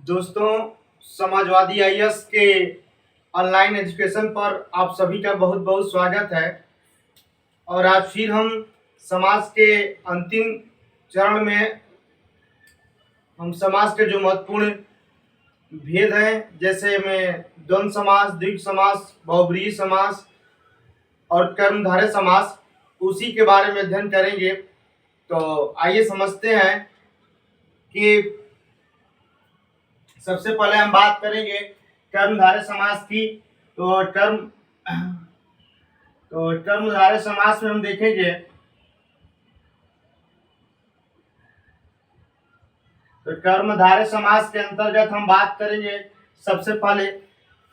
दोस्तों, समाजवादी आईएएस के online education पर आप सभी का बहुत बहुत स्वागत है। और आज फिर हम समाज के अंतिम चरण में हम समाज के जो महत्वपूर्ण भेद हैं, जैसे में द्वंद्व समाज, द्विग समाज, बहुब्रीहि समाज और कर्मधारय समाज, उसी के बारे में अध्ययन करेंगे। तो आइए समझते हैं कि सबसे पहले हम बात करेंगे कर्मधारय समाज की। तो कर्मधारय समाज में हम देखेंगे तो कर्मधारय समाज के अंतर्गत हम बात करेंगे सबसे पहले।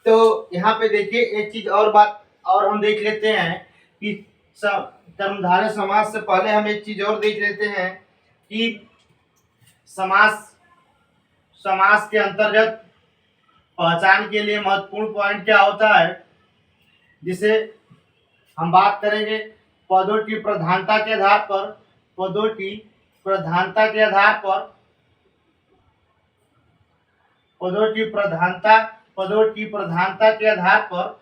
तो यहाँ पे देखिए एक चीज और बात और हम देख लेते हैं कि कर्मधारय समाज से पहले हम एक चीज और देख लेते हैं कि समाज समाज के अंतर्गत पहचान के लिए महत्वपूर्ण पॉइंट क्या होता है, जिसे हम बात करेंगे पदों की प्रधानता के आधार पर। पदों की प्रधानता के आधार पर पदों की प्रधानता के आधार पर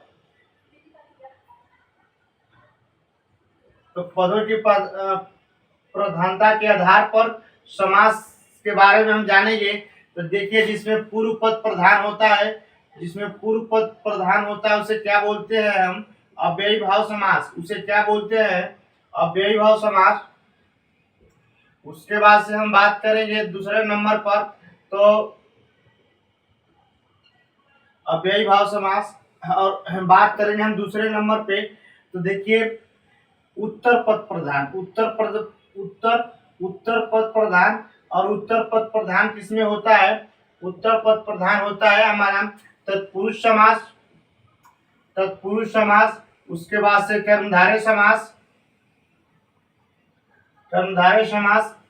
तो पदों की प्रधानता के आधार पर समाज के बारे में हम जानेंगे। तो देखिए, जिसमें पूर्व पद प्रधान होता है उसे क्या बोलते हैं हम? अव्ययी भाव समास। उसे क्या बोलते हैं? अव्ययी भाव समास। उसके बाद से हम बात करेंगे दूसरे नंबर पर, तो अव्ययी भाव समास। और हम बात करेंगे हम दूसरे नंबर पे, तो देखिए उत्तर पद प्रधान। उत्तर पद प्रधान। और उत्तर पद प्रधान किसमें होता है? उत्तर पद प्रधान होता है हमारा तत्पुरुष समास। उसके बाद से कर्मधारय समास।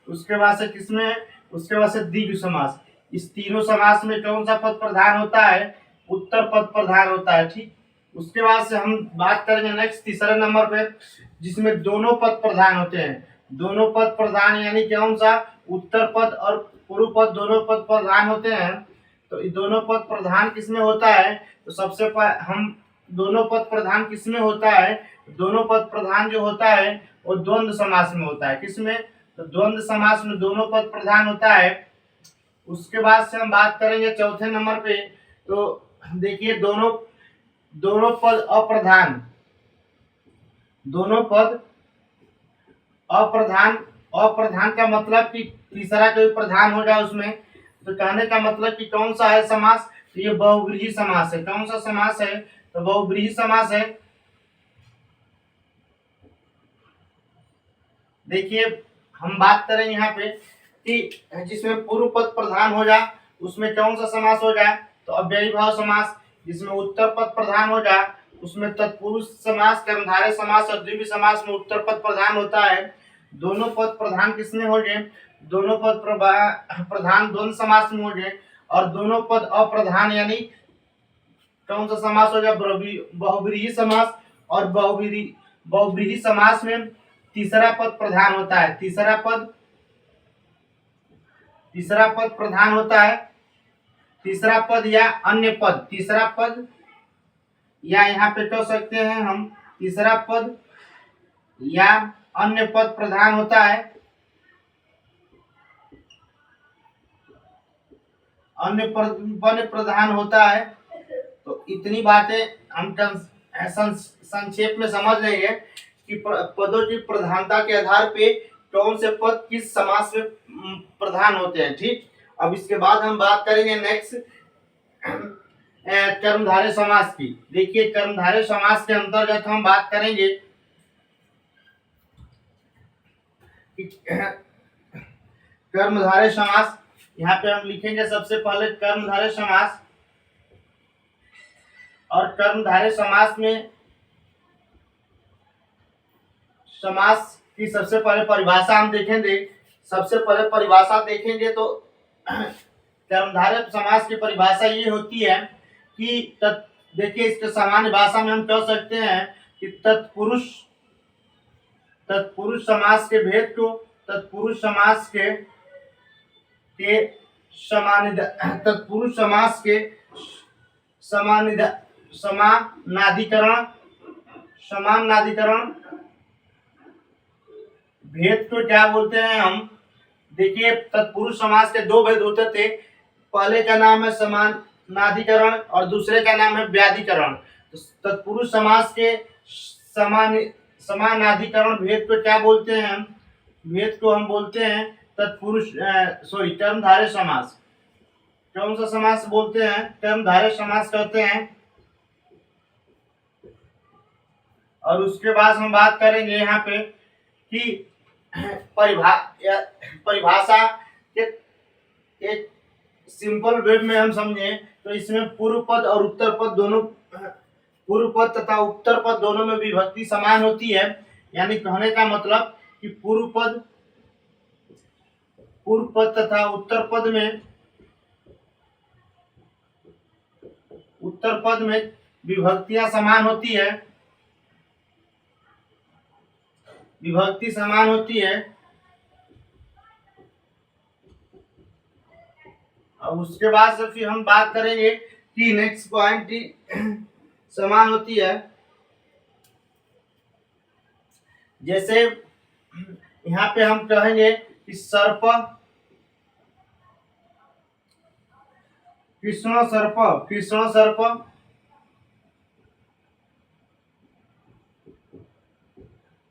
उसके बाद से किसमें? उसके बाद से द्विगु समास। इस तीनों समास में कौन सा पद प्रधान होता है? उत्तर पद प्रधान होता है। ठीक, उसके बाद से हम बात करेंगे नेक्स्ट तीसरे नंबर पे, जिसमें दोनों पद प्रधान होते हैं। दोनों पद प्रधान यानी कौन सा? उत्तर पद और पूर्व पद दोनों पद प्रधान होते हैं। तो दोनों पद प्रधान किसमें होता है? तो सबसे हम दोनों पद प्रधान किसमें होता है? दोनों पद प्रधान जो होता है वो द्वंद्व समास में होता है। किसमें? तो द्वंद्व समास में दोनों पद प्रधान होता है। उसके बाद से हम बात करेंगे चौथे नंबर पे, तो देखिए दोनों पद अप्रधान। दोनों पद अप्रधान का मतलब कि तीसरा कोई प्रधान हो जाए उसमें। तो कहने का मतलब कि कौन सा है समास? तो ये बहुव्रीहि समास है। कौन सा समास है? तो बहुव्रीहि समास है। देखिए, हम बात करें यहाँ पे कि जिसमें पूर्व पद प्रधान हो जाए उसमें कौन सा समास हो जाए? तो अव्ययी भाव समास। जिसमें उत्तर पद प्रधान हो जाए उसमें तत्पुरुष समास, कर्मधारय समास और द्विगु समास में उत्तर पद प्रधान होता है। दोनों पद प्रधान किसमें हो जाए? दोनों पद प्रधान द्वंद्व समास में हो जाए। और दोनों पद अप्रधान यानी कौन सा समास हो जाए? बहुव्रीहि समास। और बहुव्रीहि समास में तीसरा पद प्रधान होता है। तीसरा पद प्रधान होता है। तीसरा पद या अन्य पद। तीसरा पद या यहाँ पे कह सकते हैं हम तीसरा पद या अन्य पद प्रधान होता है। अन्य पद प्रधान होता है। तो इतनी बातें हम संक्षेप में समझ लेंगे कि पदों की प्रधानता के आधार पे कौन से पद किस समास में प्रधान होते हैं। ठीक, अब इसके बाद हम बात करेंगे नेक्स्ट कर्मधारय समास की। देखिए, कर्मधारय समास के अंतर्गत हम बात करेंगे कर्मधारय समास। यहाँ पे हम लिखेंगे सबसे पहले कर्मधारय समास। और कर्मधारय समास में समास की सबसे पहले परिभाषा हम देखेंगे। सबसे पहले परिभाषा देखेंगे तो कर्मधारय समास की परिभाषा ये होती है कि देखिए, इसके सामान्य भाषा में हम कह सकते हैं कि तत्पुरुष समास के भेद को तत्पुरुष समास के तत्पुरुष समास के समानाधिकरण समानाधिकरण भेद को क्या बोलते हैं हम? देखिए, तत्पुरुष समास के दो भेद होते थे। पहले का नाम है समानाधिकरण और दूसरे का नाम है व्याधिकरण। तो तत्पुरुष समास के समानाधिकरण भेद को क्या बोलते हैं हम? भेद को हम बोलते हैं कर्मधारय समास। कौन सा समास बोलते हैं? कर्मधारय समास कहते हैं। और उसके बाद हम बात करेंगे यहाँ पे कि परिभाषा के एक सिंपल वे में हम समझे तो इसमें पूर्व पद और उत्तर पद दोनों, पूर्व पद तथा उत्तर पद दोनों में विभक्ति समान होती है। यानी कहने का मतलब कि पूर्व पद तथा उत्तर पद में विभक्तियां समान होती है, विभक्ति समान होती है। और उसके बाद से फिर हम बात करेंगे कि नेक्स्ट पॉइंट समान होती है। जैसे यहाँ पे हम कहेंगे कि सर्प, कृष्ण सर्प,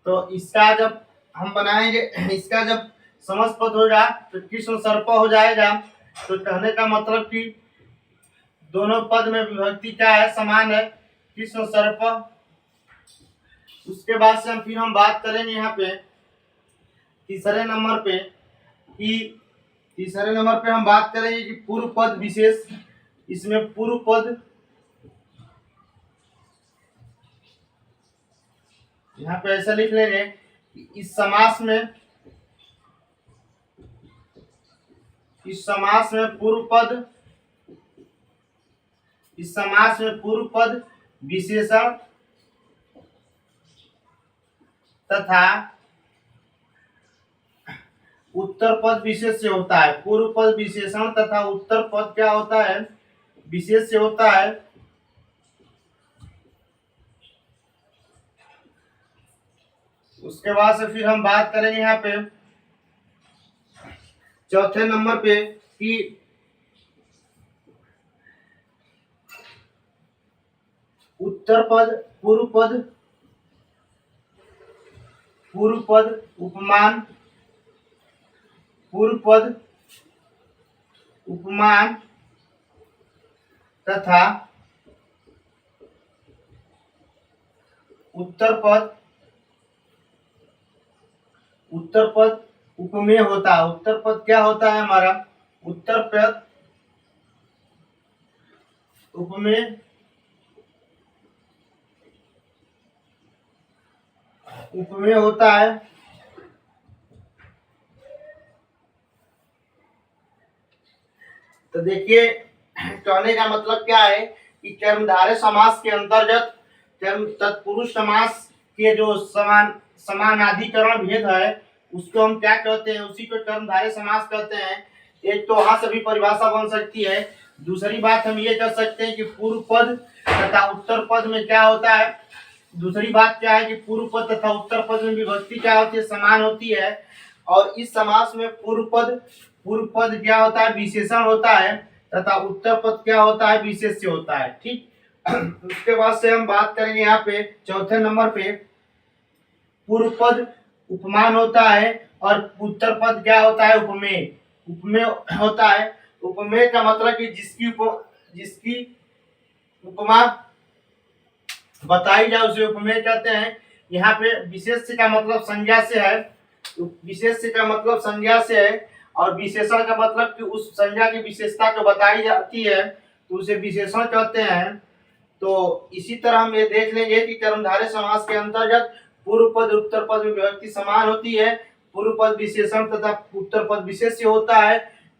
तो इसका जब हम बनाएंगे, इसका जब समस्त पद होगा तो कृष्ण सर्प हो जाएगा। तो कहने का मतलब कि दोनों पद में विभक्ति क्या है? समान है, कृष्ण सर्प। उसके बाद से फिर हम बात करेंगे यहाँ पे तीसरे नंबर पे हम बात करेंगे कि पूर्व पद विशेष। इसमें पूर्व पद, यहाँ पे ऐसा लिख लेंगे कि इस समास में पूर्व पद विशेषण तथा उत्तर पद विशेष से होता है। पूर्व पद विशेषण तथा उत्तर पद क्या होता है? विशेष से होता है। उसके बाद से फिर हम बात करेंगे यहाँ पे चौथे नंबर पे कि उत्तर पद, पूर्व पद उपमान, पूर्व पद उपमान तथा उत्तर पद उपमेय होता है। उत्तर पद क्या होता है हमारा? उत्तर पद उपमेय होता है। तो देखिए, कहने का मतलब क्या है कि कर्मधारय समास के अंतर्गत तत्पुरुष समास के जो समानाधिकरण भेद है उसको हम क्या कहते हैं? उसी को कर्मधारय समास कहते हैं। एक तो वहां से भी परिभाषा बन सकती है। दूसरी बात हम ये कह सकते हैं कि पूर्व पद तथा उत्तर पद में क्या होता है? दूसरी बात क्या है कि पूर्व पद तथा उत्तर पद में विभक्ति क्या होती है? समान होती है। और इस समास में पूर्व पद क्या होता है? विशेषण होता है तथा उत्तर पद क्या होता है? विशेष्य होता है। ठीक। उसके बाद से हम बात करेंगे यहाँ पे चौथे नंबर पे पूर्व पद उपमान होता है और उत्तर पद क्या होता है? उपमेय होता है। उपमेय का मतलब कि जिसकी उपमा बताई जाए उसे उपमेय कहते हैं। यहाँ पे विशेष्य का मतलब संज्ञा से है, विशेष्य का मतलब संज्ञा से है और विशेषण का मतलब कि उस संज्ञा की विशेषता को बताई जाती है तो उसे विशेषण कहते हैं। तो इसी तरह हम ये देख लेंगे कि कर्मधारय समास के अंतर्गत पूर्व पद उत्तर पद में विभक्ति समान होती है। पूर्व पद विशेषण तथा उत्तर पद विशेष्य होता है।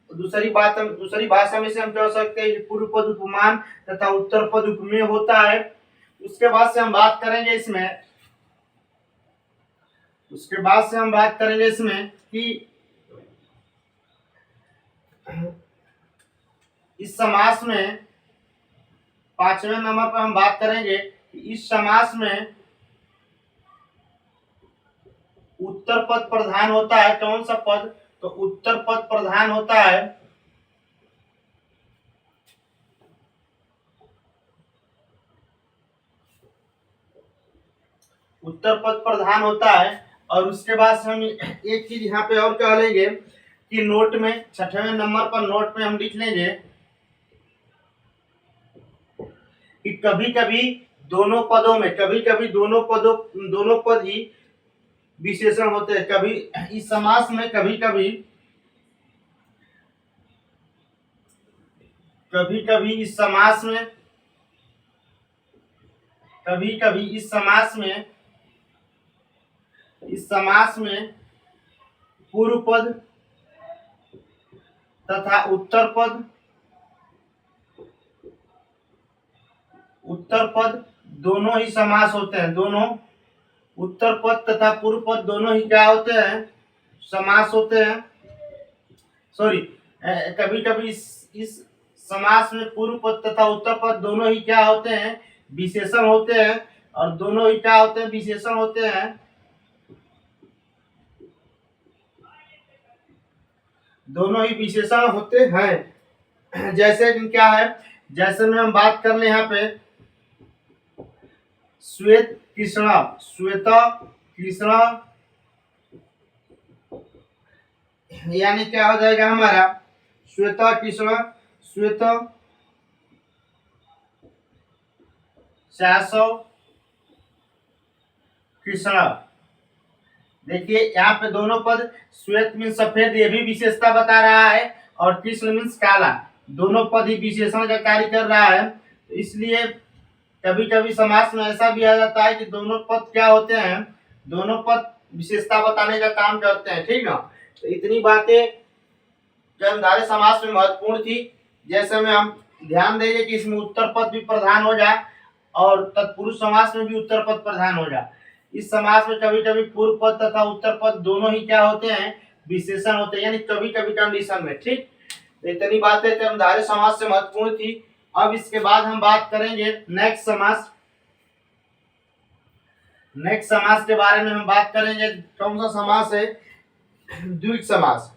दूसरी भाषा में से हम कह सकते हैं कि पूर्व पद उपमान तथा उत्तर पद उपमेय होता है। उसके बाद से हम बात करेंगे इसमें कि इस समास में 5वें नंबर पर हम बात करेंगे कि इस समास में उत्तर पद प्रधान होता है। कौन सा पद? तो उत्तर पद प्रधान होता है उत्तर पद प्रधान होता है। और उसके बाद हम एक चीज यहाँ पे और कह लेंगे कि नोट में 6वें नंबर पर नोट में हम लिख लेंगे कि कभी कभी दोनों पदों में दोनों पद ही विशेषण होते हैं। कभी इस समास में कभी कभी इस समास में पूर्व पद तथा उत्तर पद दोनों ही समास होते हैं। दोनों उत्तर पद तथा पूर्व पद दोनों ही क्या होते हैं? समास होते हैं। सॉरी, कभी कभी इस समास में पूर्व पद तथा उत्तर पद दोनों ही क्या होते हैं? विशेषण होते हैं। और दोनों ही क्या होते हैं? विशेषण होते हैं। दोनों ही विशेषण होते हैं। जैसे क्या है? जैसे में हम बात कर ले यहाँ पे श्वेत कृष्णा, यानी क्या हो जाएगा हमारा? श्वेत श्यासव कृष्णा। देखिए यहाँ पे दोनों पद, श्वेत मीन सफेद, ये भी विशेषता बता रहा है, और कृष्ण मीन्स काला, दोनों पद ही विशेषण का कार्य कर रहा है। तो इसलिए कभी कभी समास में ऐसा भी आ जाता है कि दोनों पद क्या होते हैं? दोनों पद विशेषता बताने का काम करते हैं। ठीक ना? तो इतनी बातें कर्मधारय समास में महत्वपूर्ण थी। जैसे में हम ध्यान देंगे कि इसमें उत्तर पद भी प्रधान हो जाए और तत्पुरुष समास में भी उत्तर पद प्रधान हो जाए। इस समास में कभी कभी पूर्व पद तथा उत्तर पद दोनों ही क्या होते हैं? विशेषण होते हैं, यानी कभी कभी कंडीशन में। ठीक, तो इतनी बातें कर्मधारय समास से महत्वपूर्ण थी। अब इसके बाद हम बात करेंगे नेक्स्ट समास के बारे में हम बात करेंगे। कौन सा समास है? द्विग समास।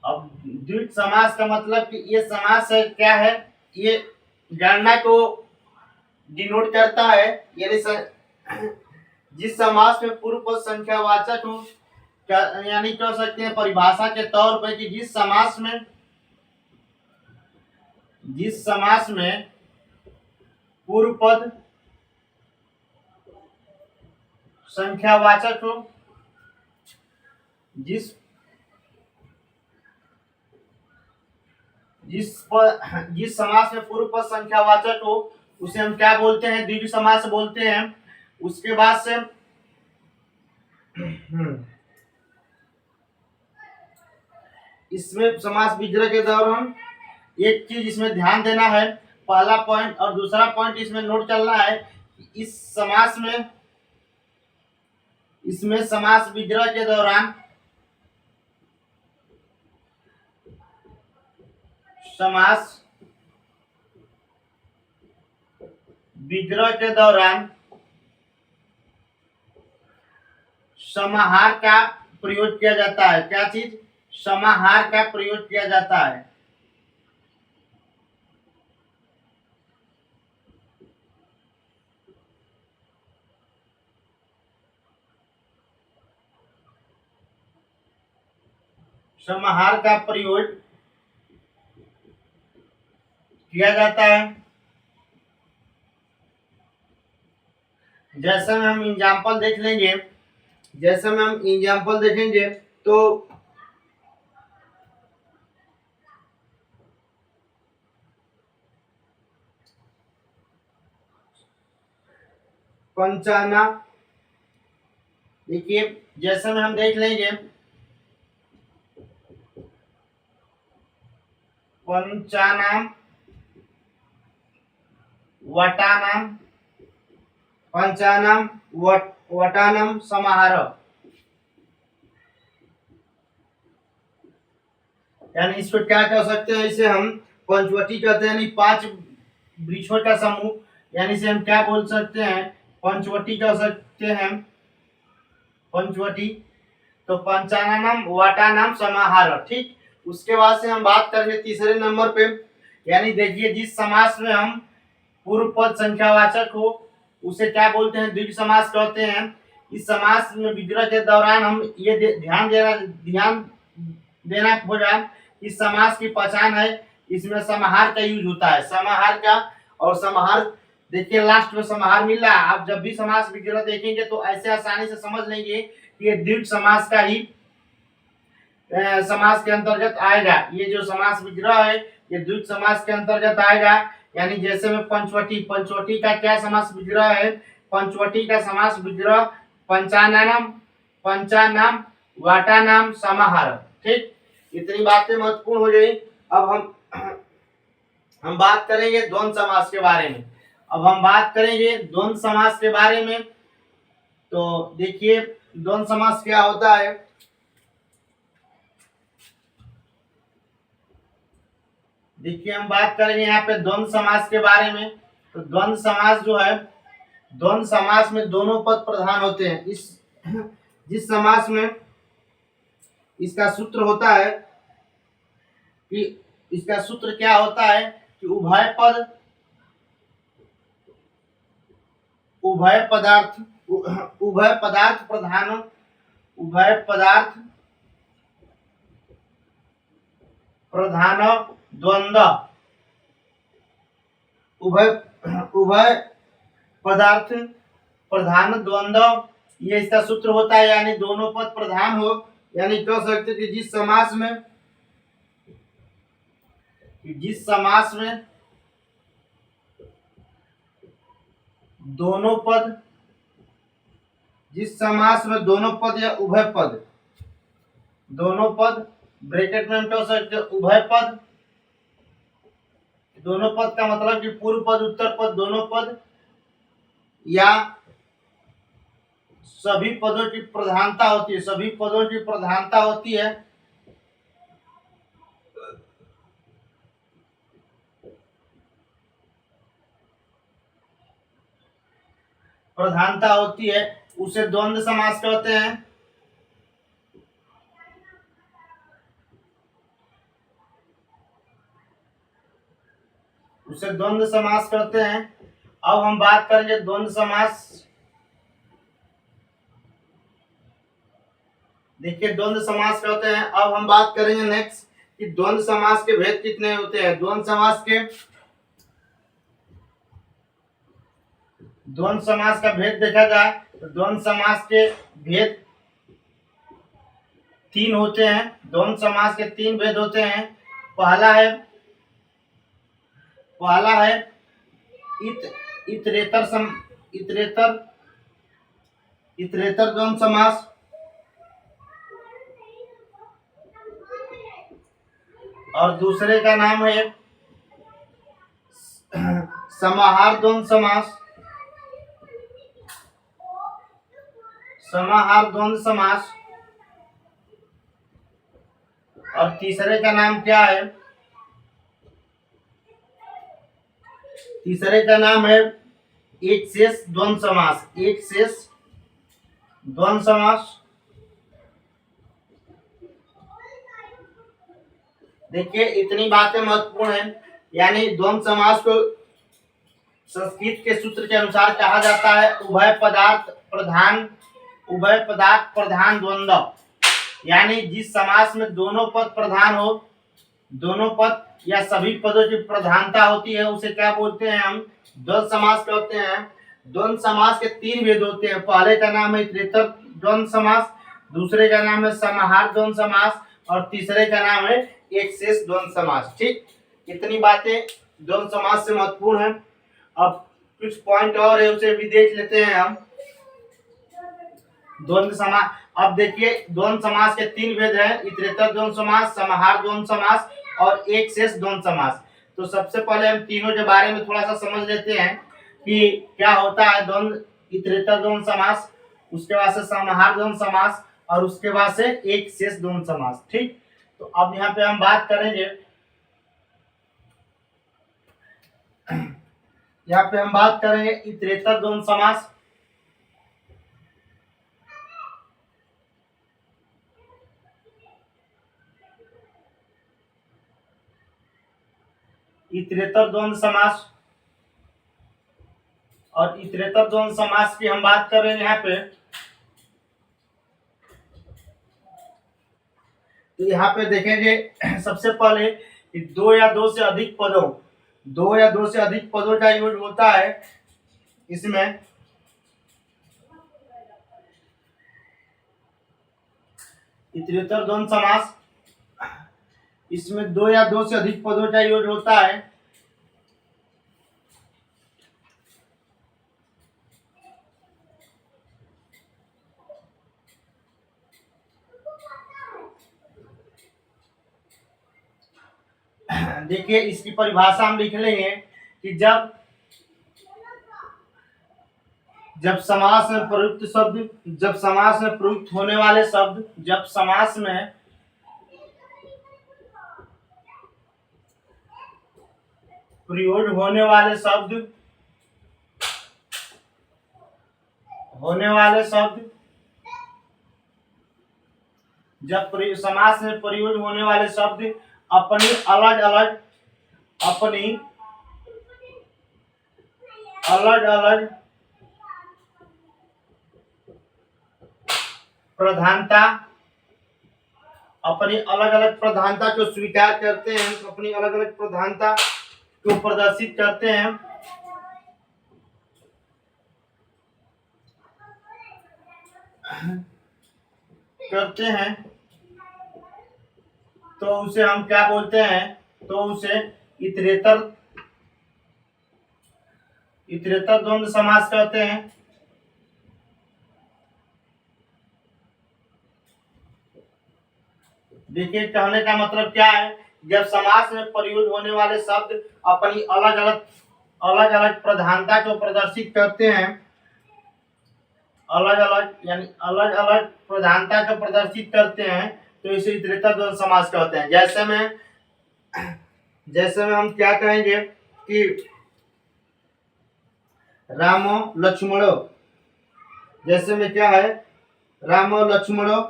अब द्विग समास का मतलब कि ये समास है क्या है? ये गणना को डिनोट करता है, यानी जिस समास में पूर्व पद संख्यावाचक हो, यानी कह सकते हैं परिभाषा के तौर पर कि जिस समास में पूर्व पद संख्यावाचक हो, जिस समास में पूर्व पद संख्यावाचक हो उसे हम क्या बोलते हैं? द्विग समास बोलते हैं। उसके बाद से इसमें समास विग्रह के दौरान एक चीज इसमें ध्यान देना है, पहला पॉइंट और दूसरा पॉइंट इसमें नोट करना है। इस समास में इसमें समास विग्रह के दौरान समाहार का प्रयोग किया जाता है। क्या चीज? समाहार का प्रयोग किया जाता है। समाहार का प्रयोग किया जाता है। जैसे में हम एग्जाम्पल देखेंगे तो पंचाना, देखिए जैसे में हम देख लेंगे पंचानाम, वटानाम समाहार। यानी इसको क्या कह सकते हैं, इसे हम पंचवटी कहते हैं, यानी 5 वृक्षों का समूह, यानी इसे हम क्या बोल सकते हैं, पंचवटी कह सकते हैं, पंचवटी। तो पंचाननम वाटानम समाहार, ठीक। उसके बाद से हम बात करेंगे तीसरे नंबर पे, यानी देखिए जिस समास में हम पूर्व पद संख्यावाचक हो उसे क्या बोलते हैं, द्विगु समास कहते हैं। इस समास में विग्रह के दौरान हम ये ध्यान देना होगा, इस समास की पहचान है, इसमें समाहार का यूज होता है, समाहार का। और समाहार देखिए लास्ट में समाहार मिल रहा है, आप जब भी समास विग्रह देखेंगे तो ऐसे आसानी से समझ लेंगे कि ये द्विगु समास का ही समास के अंतर्गत आएगा। ये जो समास विग्रह है ये द्विगु समास के अंतर्गत आएगा। यानी जैसे में पंचवटी, पंचवटी का क्या समास विग्रह है, पंचवटी का समास विग्रह पंचाननम, पंचानाम, वाटानाम, समाहार, ठीक। इतनी बातें महत्वपूर्ण हो गई। अब हम बात करेंगे द्वंद्व समास के बारे में। अब हम बात करेंगे द्वंद्व समास के बारे में। तो देखिए द्वंद्व समास क्या होता है, देखिए हम बात करेंगे यहाँ पे द्वंद्व समास के बारे में। तो द्वंद्व समास जो है, द्वंद्व समास में दोनों पद प्रधान होते हैं। जिस समास में इसका सूत्र होता है कि इसका सूत्र क्या होता है कि उभय पदार्थ प्रधान, उभय पदार्थ प्रधान द्वंद्व, उभय पदार्थ प्रधान द्वंद्व, ये इसका सूत्र होता है। यानी दोनों पद प्रधान हो, यानी कह सकते कि जिस समास में दोनों पद, जिस समास में दोनों पद या उभय पद, दोनों पद ब्रैकेट में हम कह सकते उभय पद, दोनों पद का मतलब कि पूर्व पद उत्तर पद दोनों पद, या सभी पदों की प्रधानता होती है, सभी पदों की प्रधानता होती है, प्रधानता होती है, उसे द्वंद्व समास कहते हैं। उसे द्वंद्व समास कहते हैं। अब हम बात करेंगे द्वंद्व समास। देखिए द्वंद्व समास कहते हैं। अब हम बात करेंगे नेक्स्ट कि द्वंद्व समास के भेद कितने होते हैं। द्वंद्व समास का भेद देखा जाए तो द्वंद्व समास के भेद 3 होते हैं। द्वंद्व समास के 3 भेद होते हैं। पहला है इतरेतर द्वंद्व समास, और दूसरे का नाम है समाहार द्वंद्व समास, समाहार द्वंद्व समास, और तीसरे का नाम क्या है, तीसरे का नाम है एक शेष द्वंद्व समास, एक शेष द्वंद्व समास। देखिए इतनी बातें महत्वपूर्ण हैं। यानी द्वंद्व समास को संस्कृत के सूत्र के अनुसार कहा जाता है उभय पदार्थ प्रधान द्वंद्व। यानी जिस समास में दोनों पद प्रधान हो, दोनों पद या सभी पदों की प्रधानता होती है, उसे क्या बोलते हैं, हम द्वंद्व समास कहते हैं। द्वंद्व समास के 3 भेद होते हैं। पहले का नाम है इतरेतर द्वंद्व समास, दूसरे का नाम है समाहार द्वंद्व समास, और तीसरे का नाम है एक शेष द्वंद्व समास। ठीक, इतनी बातें द्वंद्व समास से महत्वपूर्ण है। अब कुछ पॉइंट और है उसे भी देख लेते हैं हम। द्वंद्व समास, अब देखिए द्वंद्व समास के 3 भेद हैं, इतरेतर द्वंद्व समास, समाहार द्वंद्व समास और एक शेष द्वंद्व समास। तो सबसे पहले हम तीनों के बारे में थोड़ा सा समझ लेते हैं कि क्या होता है द्वंद्व इतरेतर द्वंद्व समास, उसके बाद से समाहार द्वंद्व समास और उसके बाद से एक शेष द्वंद्व समास। ठीक, तो अब यहाँ पे हम बात करेंगे, यहाँ पे हम बात करेंगे इतरेतर द्वंद्व समास। इतरेतर द्वंद्व समास, और इतरेतर द्वंद्व समास की हम बात कर रहे हैं यहाँ पे। तो यहाँ पे देखेंगे सबसे पहले कि दो या दो से अधिक पदों, दो या दो से अधिक पदों का यूज होता है इसमें। इतरेतर द्वंद्व समास, इसमें दो या दो से अधिक पदों का यूज होता है। देखिए इसकी परिभाषा हम लिख लेंगे कि जब समास में प्रयुक्त शब्द, जब समास में प्रयुक्त होने वाले शब्द, जब समास में प्रयोग होने वाले शब्द, जब समास में प्रयोग होने वाले शब्द अपनी अलग अलग, अपनी अलग अलग प्रधानता, अपनी अलग अलग प्रधानता को स्वीकार करते हैं, अपनी अलग अलग प्रधानता को प्रदर्शित करते हैं, तो उसे हम क्या बोलते हैं, तो उसे इतरेतर द्वंद्व समास कहते हैं। देखिए कहने का मतलब क्या है, जब समास में प्रयोग होने वाले शब्द अपनी अलग अलग प्रधानता को प्रदर्शित करते हैं, अलग अलग यानी अलग अलग प्रधानता को प्रदर्शित करते हैं, तो इसे इतरेतर द्वंद्व समास कहते हैं। जैसे में हम क्या कहेंगे कि रामो लक्ष्मणो, जैसे में क्या है, रामो लक्ष्मणो,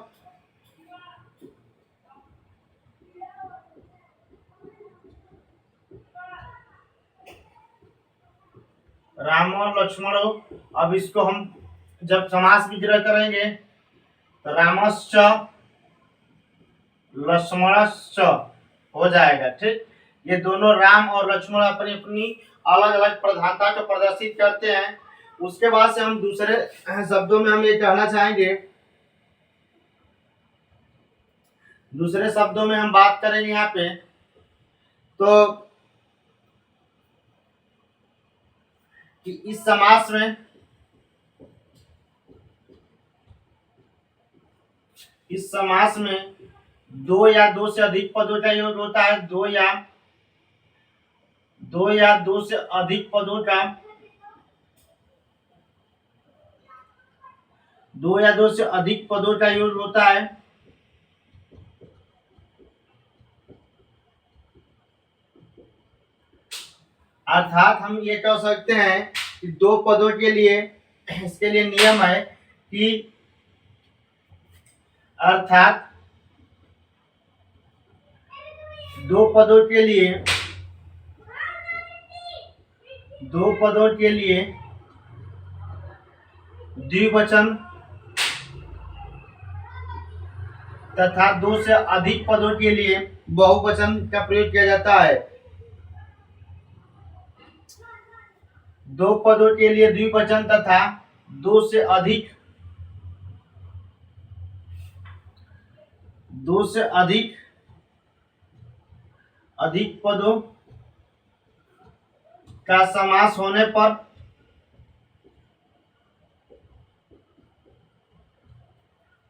राम और लक्ष्मण हो। अब इसको हम जब समास विग्रह करेंगे तो रामश्च लक्ष्मणश्च हो जाएगा। ठीक, ये दोनों राम और लक्ष्मण अपनी अपनी अलग अलग प्रधानता को प्रदर्शित करते हैं। उसके बाद से हम दूसरे शब्दों में हम ये कहना चाहेंगे, दूसरे शब्दों में हम बात करेंगे यहाँ पे, तो कि इस समास में दो या दो से अधिक पदों का योग होता है, दो या दो से अधिक पदों का, दो या दो से अधिक पदों का योग होता है। अर्थात हम ये कह सकते हैं कि दो पदों के लिए, इसके लिए नियम है कि अर्थात दो पदों के लिए द्विवचन तथा दो से अधिक पदों के लिए बहुवचन का प्रयोग किया जाता है। दो पदों के लिए द्विवचन तथा दो से अधिक पदों का समास होने पर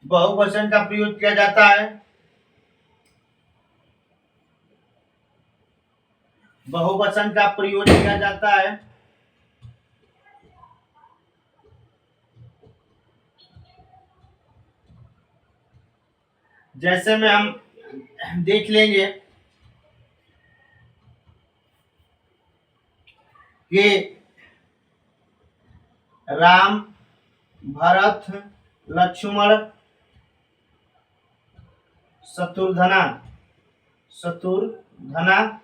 बहुवचन का प्रयोग किया जाता है। बहुवचन का प्रयोग किया जाता है। जैसे में हम देख लेंगे कि राम, भरत, लक्ष्मण, शत्रुघ्न, शत्रुघ्न।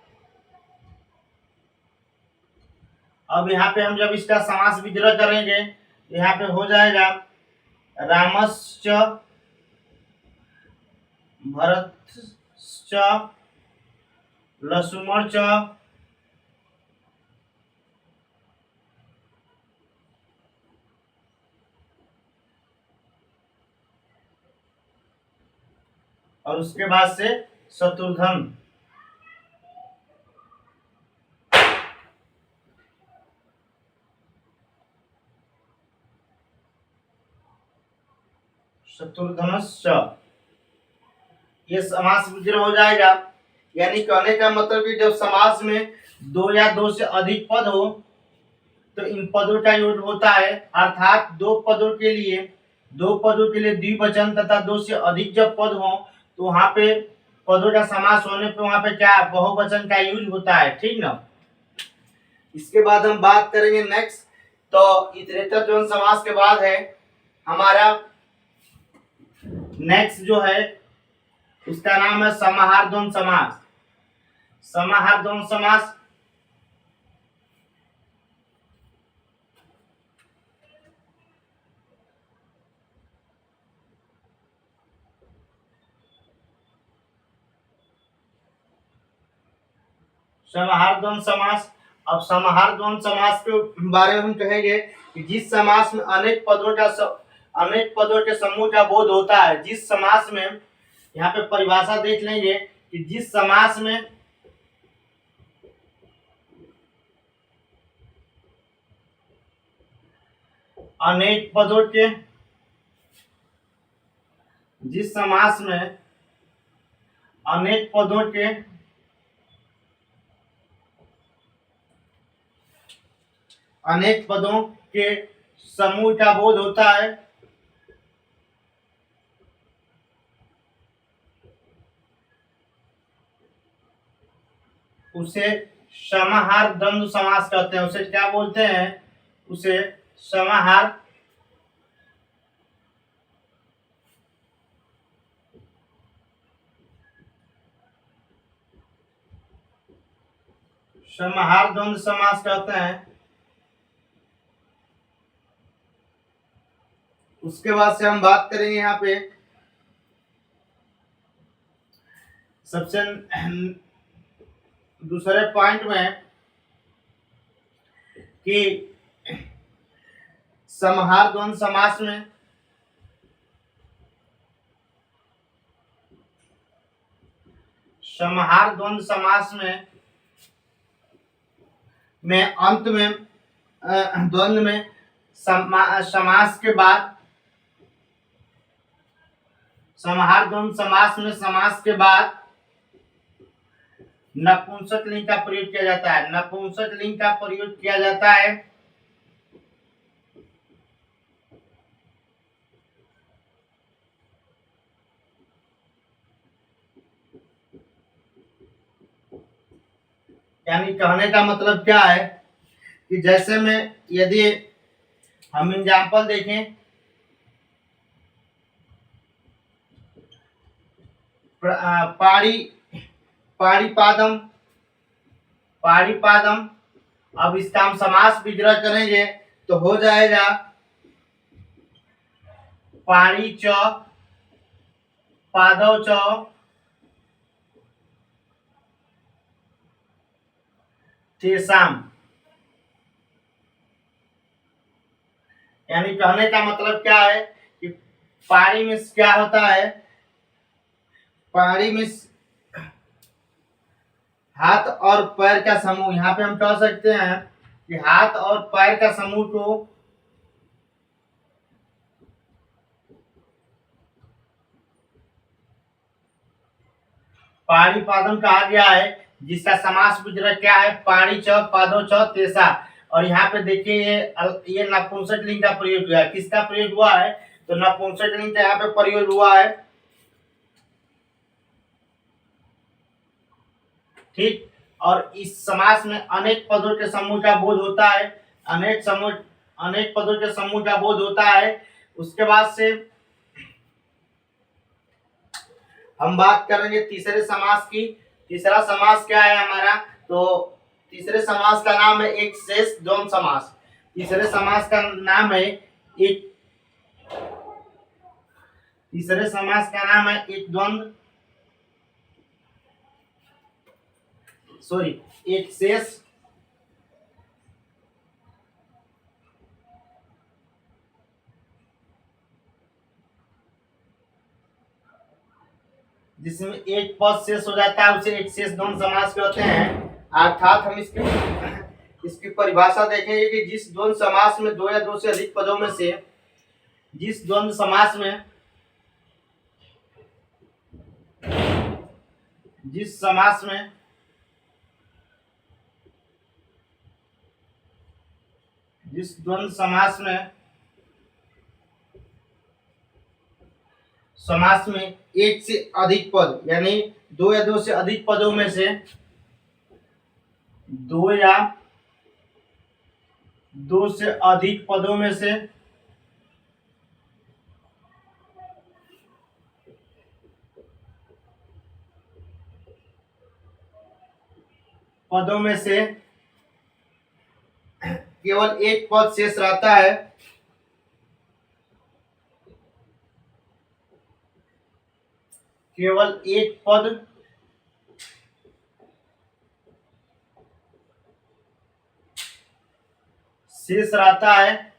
अब यहाँ पे हम जब इसका समास विग्रह करेंगे, यहाँ पे हो जाएगा रामश्च, भरतश्च, लक्ष्मणश्च, और उसके बाद से शत्रुघ्न। शत्रुघ्नश्च, ये समास विग्रह हो जाएगा। यानी कहने का मतलब कि जब समास में दो या दो से अधिक पद हो तो इन पदों का योग होता है, अर्थात दो पदों के लिए द्विवचन तथा दो से अधिक जब पद हो तो वहां पे पदों का समास होने पे वहां पे क्या बहुवचन का यूज होता है, ठीक ना। इसके बाद हम बात करेंगे नेक्स्ट, तो इतरेतर द्वंद्व समास के बाद है हमारा नेक्स्ट जो है उसका नाम है समाहार द्वंद्व समास। समाहार द्वंद्व समास समाहार द्वंद्व समास। अब समाहार द्वंद्व समास के बारे में हम कहेंगे कि जिस समास में अनेक पदों के समूह का बोध होता है, जिस समास में, यहाँ पे परिभाषा देख लेंगे कि जिस समास में अनेक पदों के जिस समास में अनेक पदों के समूह का बोध होता है, उसे समाहार द्वंद्व समास कहते हैं। उसे क्या बोलते हैं? उसे समाहार द्वंद्व समास कहते हैं। उसके बाद से हम बात करेंगे यहाँ पे सबसे दूसरे पॉइंट में कि समाहार द्वंद्व समास में अंत में द्वंद्व में समास के बाद समाहार द्वंद्व समास के बाद नपुंसक लिंग का प्रयोग किया जाता है। नपुंसक लिंग का प्रयोग किया जाता है यानी कहने का मतलब क्या है कि जैसे में यदि हम एग्जाम्पल देखें, पाड़ीपादम। अब इसका हम समास विग्रह करेंगे तो हो जाएगा पाड़ी च, पादव च, तेसाम। यानी कहने का मतलब क्या है कि पाड़ी में क्या होता है, पाड़ी में हाथ और पैर का समूह, यहाँ पे हम कह सकते हैं कि हाथ और पैर का समूह को पाड़ीपादम कहा गया है, जिसका समास विग्रह क्या है, पाड़ी च, पादो च, तेसा। और यहाँ पे देखिए ये नपुंसक लिंग का प्रयोग हुआ है। किसका प्रयोग हुआ है? तो नपुंसक लिंग का यहाँ पे प्रयोग हुआ है। ठीक। और इस समास में अनेक पदों के समूह का बोध होता है, अनेक पदों के समूह का बोध होता है। उसके बाद से हम बात करेंगे तीसरे समास की। तीसरा समास क्या है हमारा, तो तीसरे समास का नाम है एक शेष द्वंद्व समास। तीसरे समास का नाम है एक तीसरे समास का नाम है एक द्वंद्व एक शेष जिसमें एक पद शेष हो जाता है उसे एक शेष द्वंद्व समास कहते हैं। अर्थात हम इसकी परिभाषा देखेंगे कि जिस द्वंद्व समास में दो या दो से अधिक पदों में से जिस द्वंद्व समास में जिस समास में जिस द्वंद्व समास में एक से अधिक पद यानी दो या दो से अधिक पदों में से दो या दो से अधिक पदों में से केवल एक पद शेष रहता है, केवल एक पद शेष रहता है,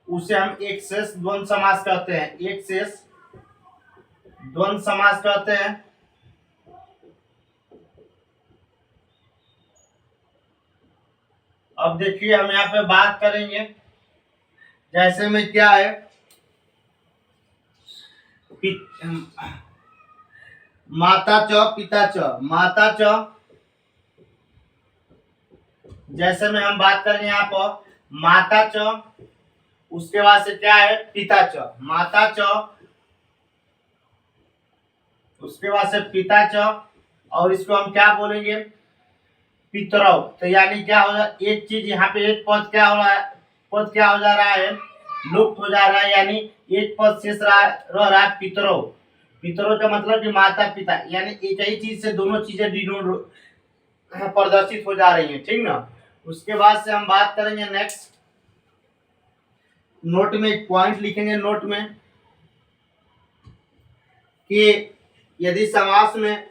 उसे हम एक शेष द्वंद्व समास कहते हैं। एक शेष द्वंद्व समास कहते हैं। अब देखिए हम यहाँ पे बात करेंगे, जैसे में क्या है माता च पिता च, माता च, जैसे में हम बात करेंगे यहाँ पर माता च, उसके बाद से क्या है पिता च, माता च, उसके बाद से पिता च, और इसको हम क्या बोलेंगे पितरौ। तो यानी क्या हो रहा है, एक चीज यहाँ पे एक पद क्या हो रहा है, पद क्या हो जा रहा है लुप्त हो जा रहा है, यानी एक पद शेष रह रहा है पितरौ। पितरौ का मतलब कि माता पिता, यानी एक ही चीज से दोनों चीजें डिनोट प्रदर्शित हो जा रही हैं, ठीक ना। उसके बाद से हम बात करेंगे नेक्स्ट, नोट में एक पॉइंट लिखेंगे नोट में कि यदि समास में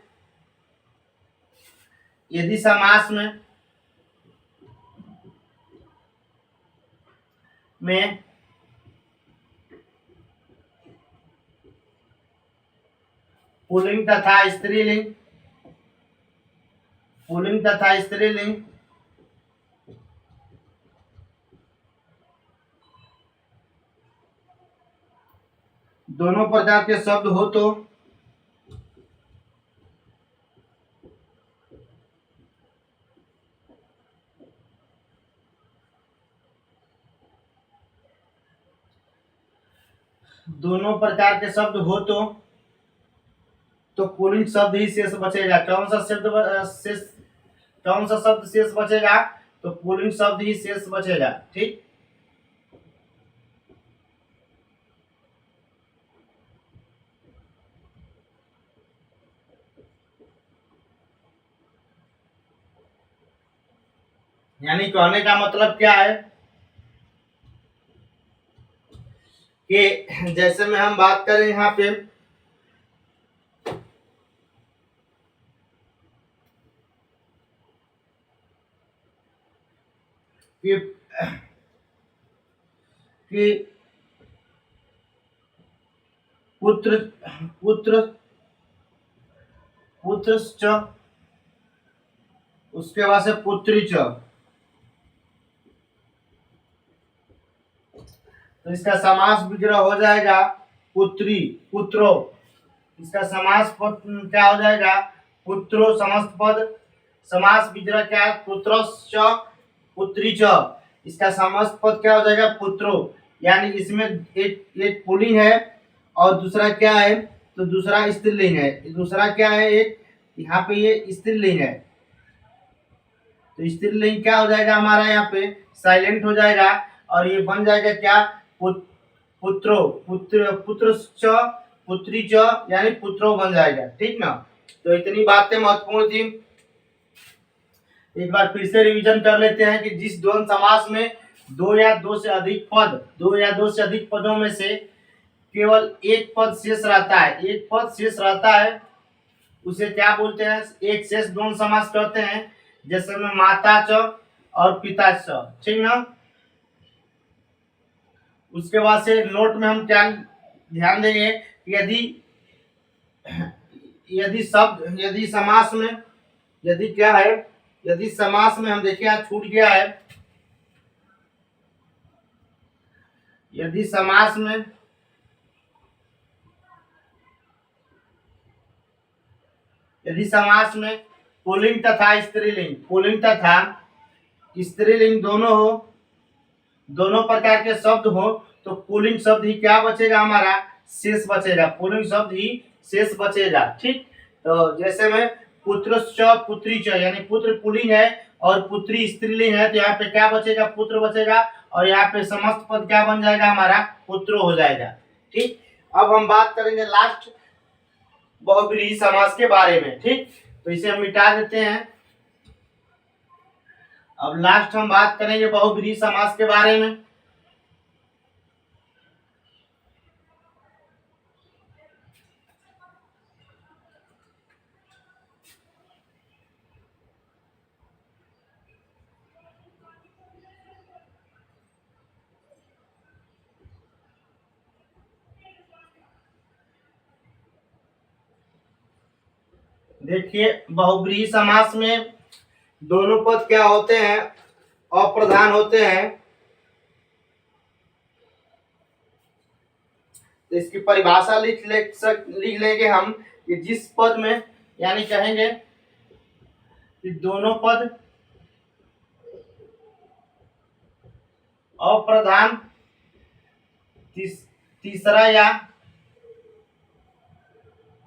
पुल्लिंग तथा स्त्रीलिंग दोनों प्रकार के शब्द हो तो पुल्लिंग शब्द ही शेष बचेगा। कौन सा शब्द शेष बचेगा, तो पुल्लिंग शब्द ही शेष बचेगा, ठीक। यानी कहने का मतलब क्या है कि जैसे में हम बात करें यहाँ पे कि पुत्र पुत्रश्च, उसके बाद से पुत्री च, तो इसका समास विग्रह हो जाएगा पुत्री पुत्रो। इसका समास क्या हो जाएगा पुत्रो, समस्त पद। समास विग्रह क्या है पुत्रश्च पुत्री च, इसका समस्त पद क्या हो जाएगा पुत्रो। यानी इसमें एक पुल्लिंग है और दूसरा क्या है तो दूसरा स्त्रीलिंग है, दूसरा क्या है, एक यहाँ पे ये स्त्रीलिंग है, तो स्त्रीलिंग क्या हो जाएगा हमारा यहाँ पे साइलेंट हो जाएगा, और ये बन जाएगा क्या, पुत्रो, पुत्र च, पुत्री च, यानी पुत्रो बन जाएगा। ठीक ना, तो इतनी बातें महत्वपूर्ण थी। एक बार फिर से रिवीजन कर लेते हैं कि जिस द्वंद्व समास में दो या दो से अधिक पद, दो या दो से अधिक पदों में से केवल एक पद शेष रहता है, एक पद शेष रहता है, उसे क्या बोलते हैं, एक शेष द्वंद्व समास कहते हैं। जैसे में माता च और पिता च, ठीक ना। उसके बाद से नोट में हम क्या ध्यान देंगे, यदि यदि शब्द, यदि समास में, यदि क्या है, यदि समास में हम देखिए यहाँ छूट गया है, यदि समास में, यदि समास में पुल्लिंग तथा स्त्रीलिंग, पुल्लिंग तथा स्त्रीलिंग दोनों हो, दोनों प्रकार के शब्द हो, तो पुल्लिंग शब्द ही क्या बचेगा हमारा, शेष बचेगा, पुल्लिंग शब्द ही शेष बचेगा। ठीक, तो जैसे में पुत्र च पुत्री च, यानी पुत्र पुल्लिंग है और पुत्री स्त्रीलिंग है, तो यहाँ पे क्या बचेगा, पुत्र बचेगा, और यहाँ पे समस्त पद क्या बन जाएगा हमारा, पुत्र हो जाएगा। ठीक, अब हम बात करेंगे लास्ट बहुब्रीहि समास के बारे में। ठीक, तो इसे हम मिटा देते हैं। अब लास्ट हम बात करेंगे बहुब्रीहि समास के बारे में। देखिए बहुब्रीहि समास में दोनों पद क्या होते हैं, अप्रधान होते हैं। तो इसकी परिभाषा लिख लेंगे हम कि जिस पद में, यानी कहेंगे कि दोनों पद अप्रधान, तीसरा या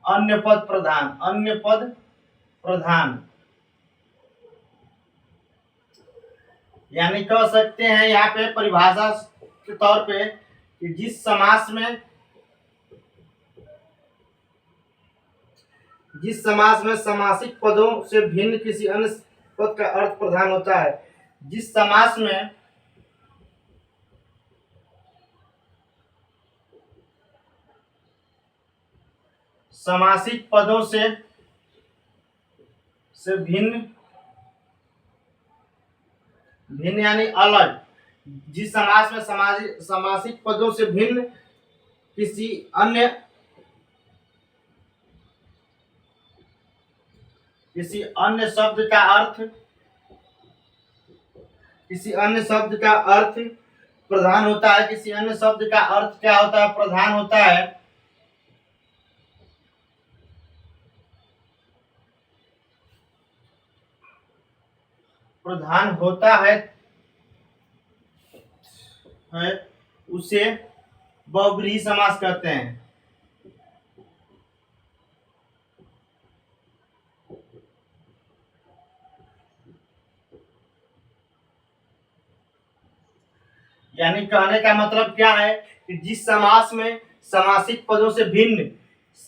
अन्य पद प्रधान, अन्य पद प्रधान, यानी कह सकते हैं यहाँ पे परिभाषा के तौर पे कि जिस समास में, जिस समास में समासिक पदों से भिन्न किसी अन्य पद का अर्थ प्रधान होता है, जिस समास में समासिक पदों से भिन्न, भिन्न यानी अलग, जिस समास में समासिक पदों से भिन्न किसी अन्य, किसी अन्य शब्द का अर्थ, किसी अन्य शब्द का अर्थ प्रधान होता है, किसी अन्य शब्द का अर्थ क्या होता है, प्रधान होता है। प्रधान होता है उसे बहुब्रीहि समास कहते हैं। यानी कहने का मतलब क्या है कि जिस समास में समासिक पदों से भिन्न,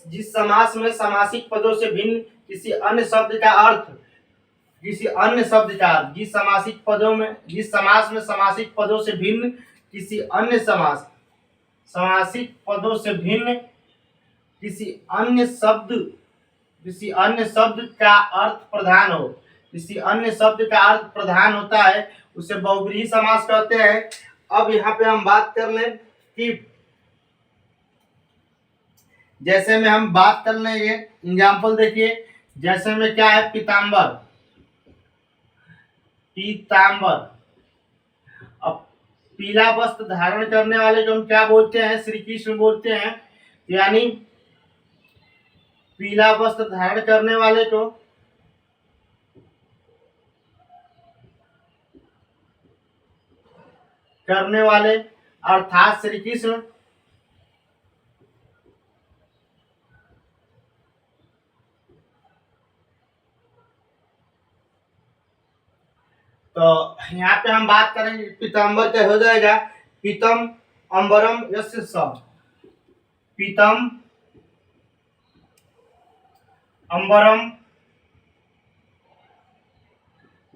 जिस समास में समासिक पदों से भिन्न किसी अन्य शब्द का अर्थ, किसी अन्य शब्द का, जिस समासिक पदों में, जिस समास में समासिक पदों से भिन्न किसी अन्य समास, समासिक पदों से भिन्न किसी अन्य शब्द, किसी अन्य शब्द का अर्थ प्रधान हो, किसी अन्य शब्द का अर्थ प्रधान होता है, उसे बहुब्रीहि समास कहते हैं। अब यहाँ पे हम बात कर लें कि जैसे में हम बात कर लेंगे एग्जाम्पल, देखिए जैसे में क्या है, पीताम्बर, पीताम्बर, अब पीला वस्त्र धारण करने वाले को हम क्या बोलते हैं, श्री कृष्ण बोलते हैं, यानी पीला वस्त्र धारण करने वाले को करने वाले अर्थात श्री कृष्ण, तो यहाँ पे हम बात करेंगे पीताम्बर क्या हो जाएगा, पीतम अंबरम यस्य स, पीतम अंबरम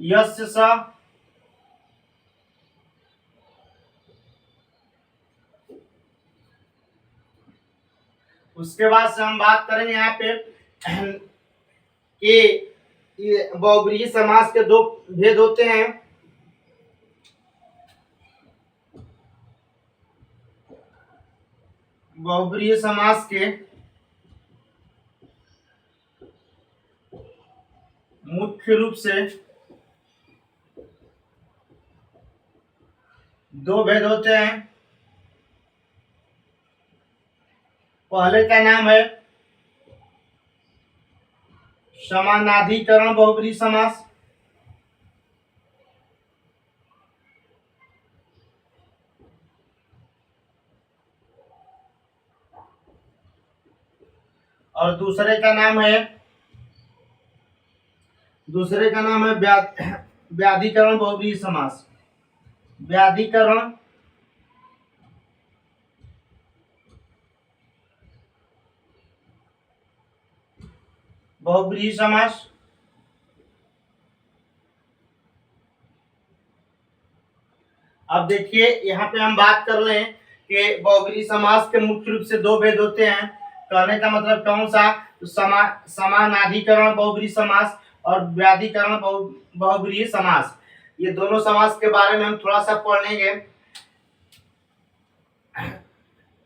यस्य स, उसके बाद से हम बात करेंगे यहाँ पे ये बहुब्रीहि समास के दो भेद होते हैं। बहुब्रीहि समास के मुख्य रूप से दो भेद होते हैं। पहले का नाम है समानाधिकरण बहुब्रीहि समास, और दूसरे का नाम है व्याधिकरण बहुब्रीहि समास। व्याधिकरण बहुब्रीहि समास। अब देखिए यहाँ पे हम बात कर रहे हैं कि बहुब्रीहि समास के मुख्य रूप से दो भेद होते हैं। कहने का मतलब कौन सा, समानाधिकरण बहुब्रीहि समास और व्याधिकरण बहुब्रीहि समास। ये दोनों समास के बारे में हम थोड़ा सा पढ़ लेंगे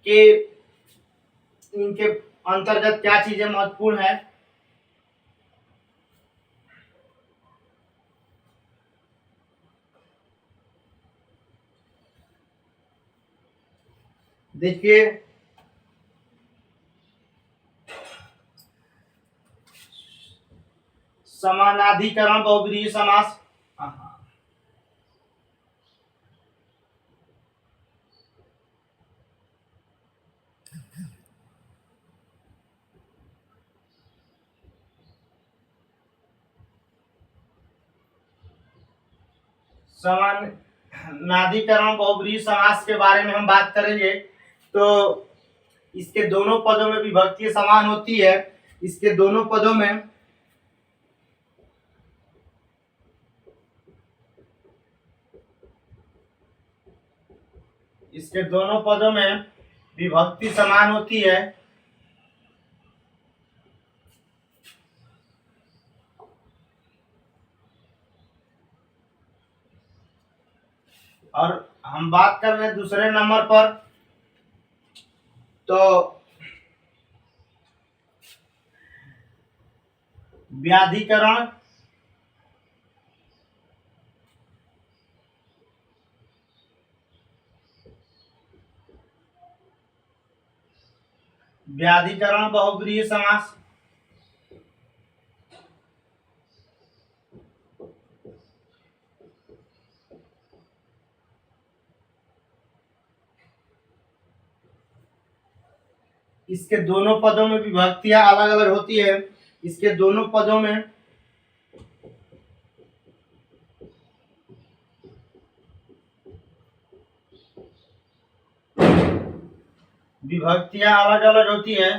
कि इनके अंतर्गत क्या चीजें महत्वपूर्ण है। देखिए समानाधिकरण बहुब्रीहि समास, समानाधिकरण बहुब्रीहि समास के बारे में हम बात करेंगे तो इसके दोनों पदों में विभक्ति समान होती है। इसके दोनों पदों में विभक्ति समान होती है। और हम बात कर रहे हैं दूसरे नंबर पर, तो व्याधिकरण बहुब्रीहि समास। इसके दोनों पदों में विभक्तियां अलग अलग होती है। इसके दोनों पदों में विभक्तियां अलग अलग होती है।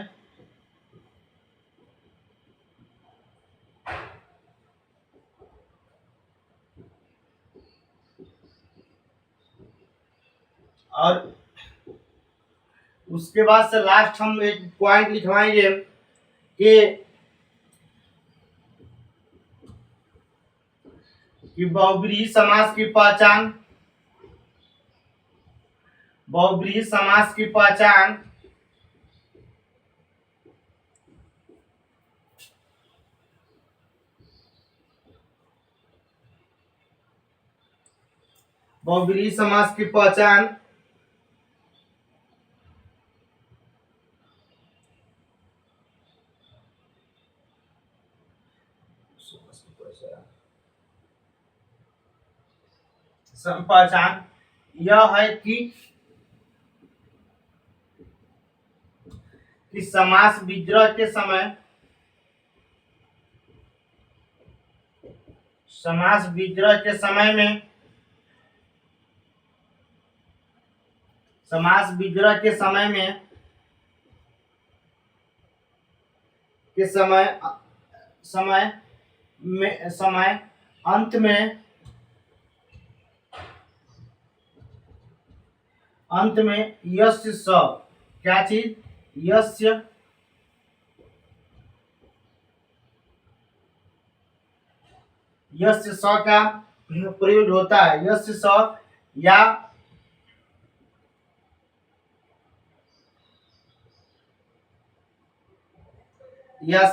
और उसके बाद से लास्ट हम एक पॉइंट लिखवाएंगे कि बहुब्रीहि समास की पहचान, बहुब्रीहि समास की पहचान बहुब्रीहि समास की पहचान पहचान यह है कि समास विग्रह के समय समास विग्रह के समय में, समास विग्रह के समय में, समय में, समय अंत में, यस्य स, क्या चीज, यस्य स का प्रयोग होता है। यस्य स या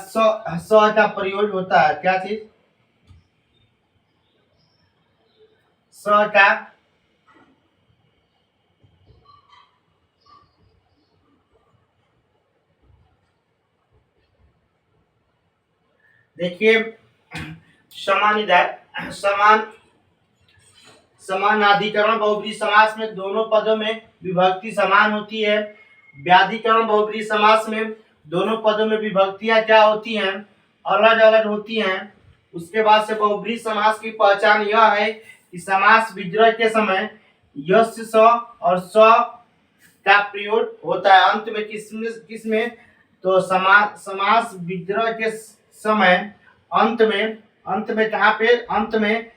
स का प्रयोग होता है, क्या चीज, स का देखिए समानाधिकरण बहुब्रीहि समास में दोनों पदों में विभक्ति समान होती है। व्याधिकरण बहुब्रीहि समास में दोनों पदों में विभक्तियां क्या होती हैं, अलग अलग होती हैं। उसके बाद से बहुब्रीहि समास की पहचान यह है कि समास विग्रह के समय यस्य स और स का प्रयोग होता है। अंत में किसमें तो समास विग्रह के समय अंत में कहाँ पे, अंत में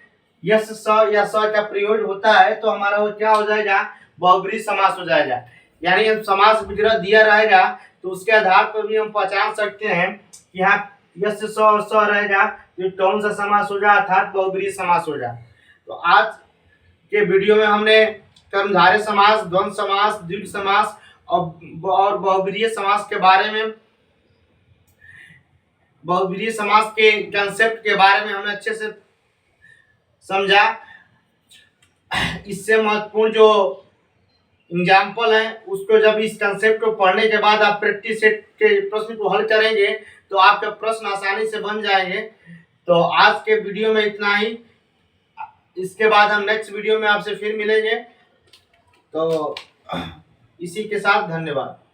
यस स या स का प्रयोग होता है, तो हमारा वो क्या हो जाएगा, बहुब्रीहि समास हो जाएगा। यानी हम समास विग्रह दिया रहेगा तो उसके आधार पर भी हम पहचान सकते हैं कि यहाँ यस स और स रहेगा तो कौन सा समास हो जाए, अर्थात बहुब्रीहि समास हो जाए। तो आज के वीडियो में हमने कर्मधारय समास, द्वंद्व समास, द्वित्व समास और बहुब्रीहि समास के बारे में, बहुब्रीहि समास के कंसेप्ट के बारे में हमने अच्छे से समझा। इससे महत्वपूर्ण जो एग्जाम्पल है उसको जब इस कंसेप्ट को पढ़ने के बाद आप प्रैक्टिस सेट के प्रश्न को हल करेंगे तो आपके प्रश्न आसानी से बन जाएंगे। तो आज के वीडियो में इतना ही। इसके बाद हम नेक्स्ट वीडियो में आपसे फिर मिलेंगे। तो इसी के साथ धन्यवाद।